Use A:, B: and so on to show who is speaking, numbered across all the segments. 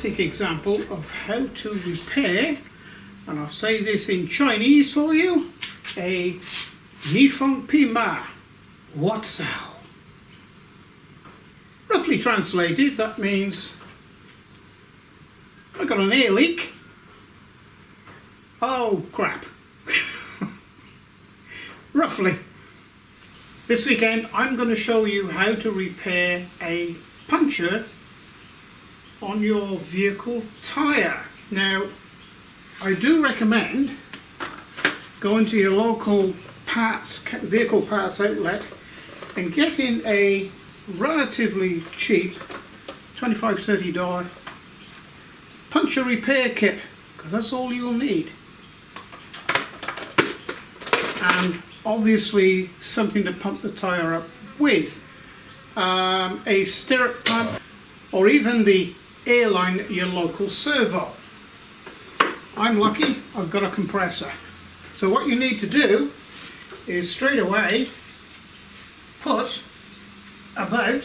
A: classic example of how to repair, and I'll say this in Chinese for you, a Nifeng Pima Watsao. Roughly translated, that means I got an air leak. Oh crap. Roughly. This weekend I'm going to show you how to repair a puncture on your vehicle tyre. Now, I do recommend going to your local vehicle parts outlet and getting a relatively cheap $25–30 puncture repair kit, because that's all you'll need. And obviously something to pump the tyre up with. A stirrup pump, or even the airline at your local servo. I'm lucky, I've got a compressor. So what you need to do is straight away put about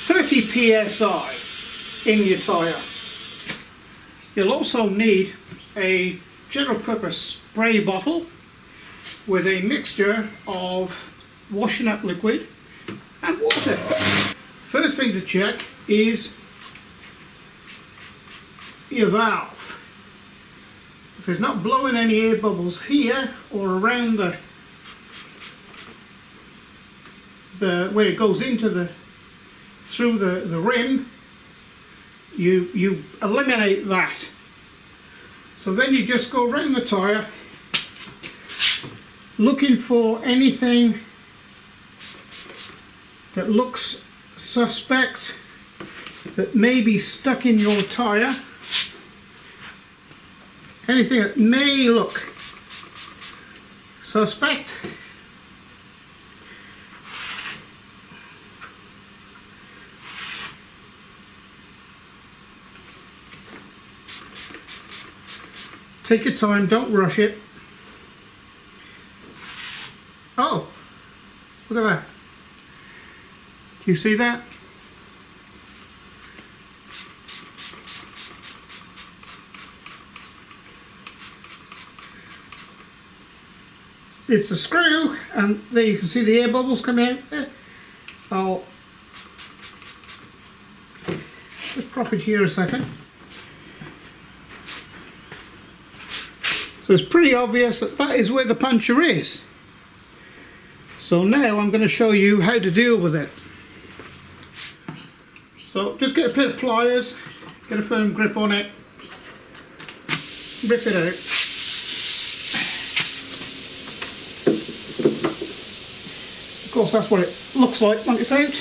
A: 30 psi in your tyre. You'll also need a general purpose spray bottle with a mixture of washing up liquid and water. First thing to check is your valve. If it's not blowing any air bubbles here or around the where it goes into through the rim, you eliminate that. So then you just go around the tyre looking for anything that looks suspect, that may be stuck in your tyre, anything that may look suspect. Take your time, don't rush it. Oh, look at that. Do you see that? It's a screw, and there you can see the air bubbles come out there. I'll just prop it here a second. So it's pretty obvious that that is where the puncture is. So now I'm going to show you how to deal with it. So just get a pair of pliers, get a firm grip on it, rip it out. Of course that's what it looks like when it's out.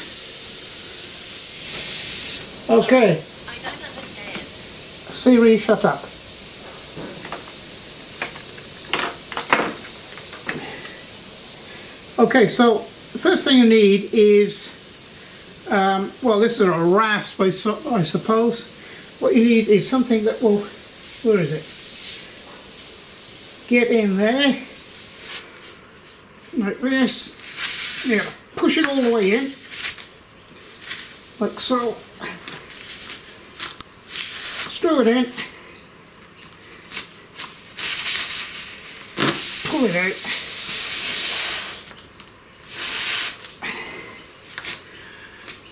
A: Okay.
B: I don't understand.
A: Siri, shut up. Okay, so the first thing you need is, well, this is a rasp, I suppose. What you need is something that will, where is it? Get in there, like this. Yeah, push it all the way in, like so. Screw it in. Pull it out.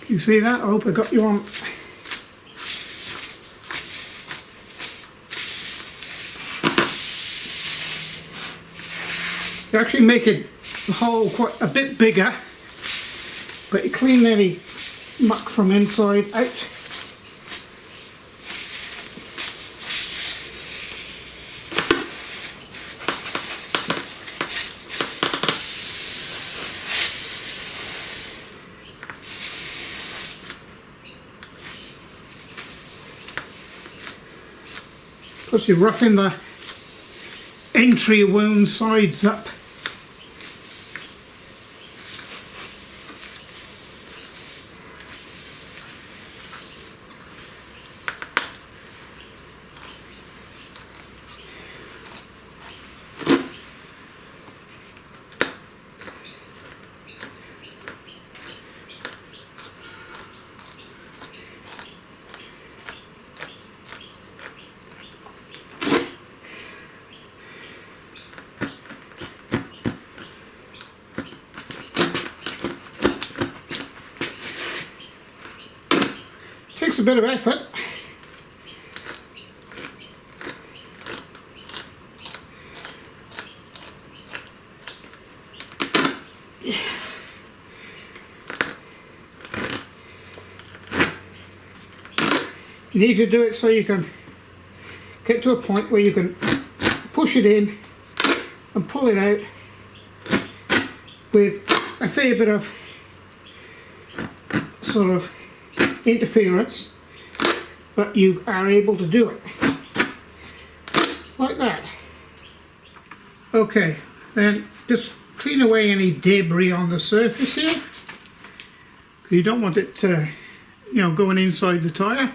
A: You see that? I hope I got you on. You actually make it the hole quite a bit bigger, but you clean any muck from inside out. Plus you're roughing the entry wound sides up. bit of effort. You need to do it so you can get to a point where you can push it in and pull it out with a fair bit of sort of interference, but you are able to do it like that. Okay, then just clean away any debris on the surface here. You don't want it going inside the tyre.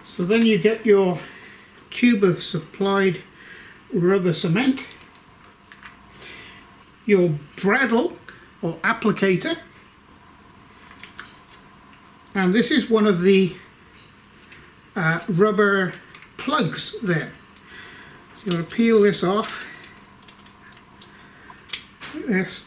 A: So then you get your tube of supplied rubber cement, your bradawl or applicator, and this is one of the rubber plugs there. So you're going to peel this off like this.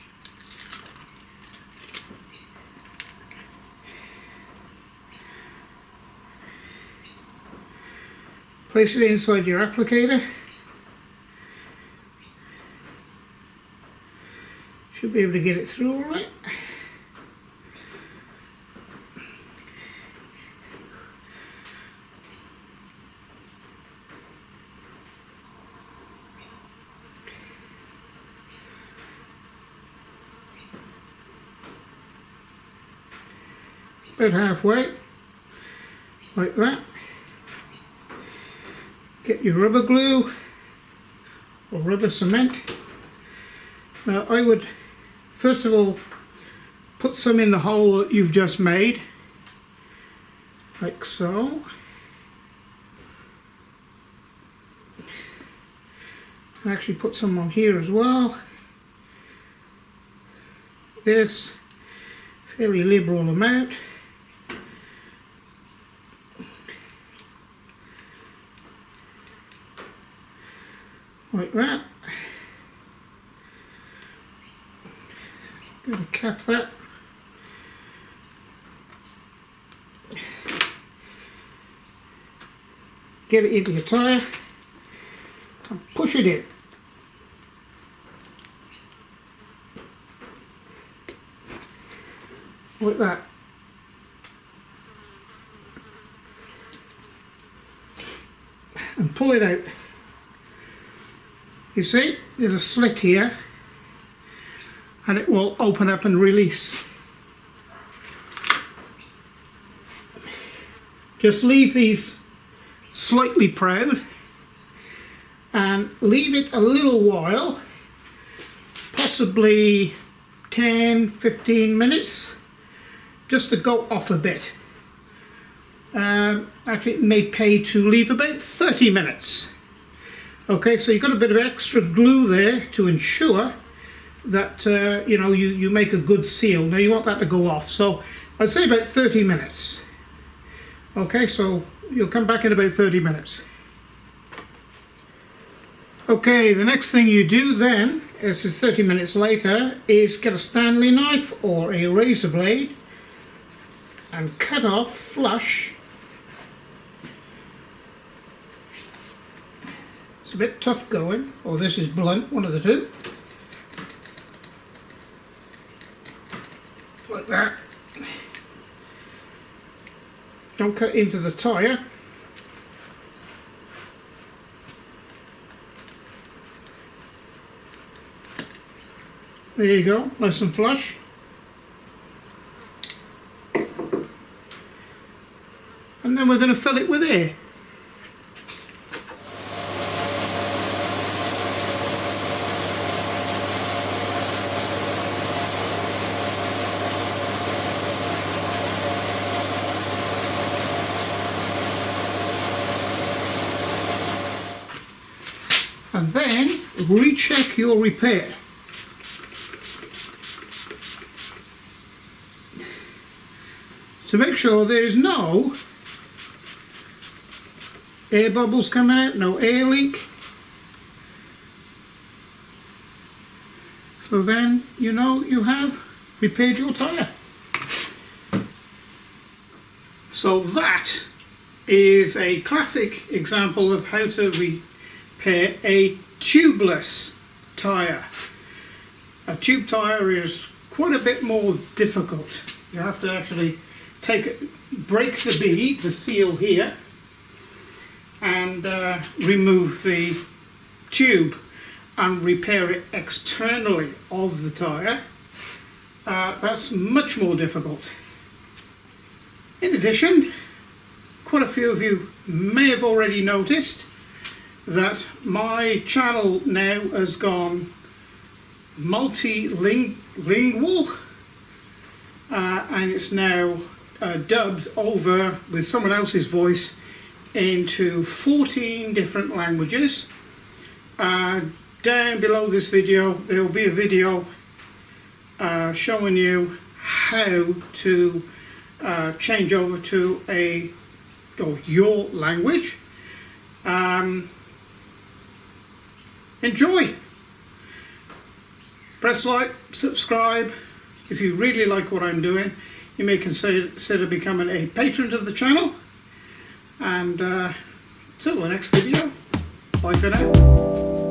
A: Place it inside your applicator. Should be able to get it through all right. About halfway, like that. Get your rubber glue or rubber cement. Now I would first of all put some in the hole that you've just made, like so. And actually put some on here as well. This fairly liberal amount. Like that. Going to cap that. Get it into your tyre and push it in. Like that. And pull it out. You see, there's a slit here and it will open up and release. Just leave these slightly proud and leave it a little while, possibly 10-15 minutes, just to go off a bit. Actually, it may pay to leave about 30 minutes. Okay, so you've got a bit of extra glue there to ensure that you make a good seal. Now you want that to go off, so I'd say about 30 minutes. Okay, so you'll come back in about 30 minutes. Okay, the next thing you do then, this is 30 minutes later, is get a Stanley knife or a razor blade and cut off flush. It's a bit tough going, or this is blunt, one of the two. Like that. Don't cut into the tyre. There you go, nice and flush. And then we're going to fill it with air. And then recheck your repair. To make sure there is no air bubbles coming out, no air leak. So then you know you have repaired your tyre. So that is a classic example of how to repair a tubeless tyre. A tube tyre is quite a bit more difficult. You have to actually break the bead, the seal here, and remove the tube and repair it externally of the tyre. That's much more difficult. In addition, quite a few of you may have already noticed that my channel now has gone multilingual, and it's now dubbed over with someone else's voice into 14 different languages. Down below this video there will be a video showing you how to change over to your language. Enjoy! Press like, subscribe. If you really like what I'm doing, you may consider becoming a patron of the channel. And till the next video, bye for now.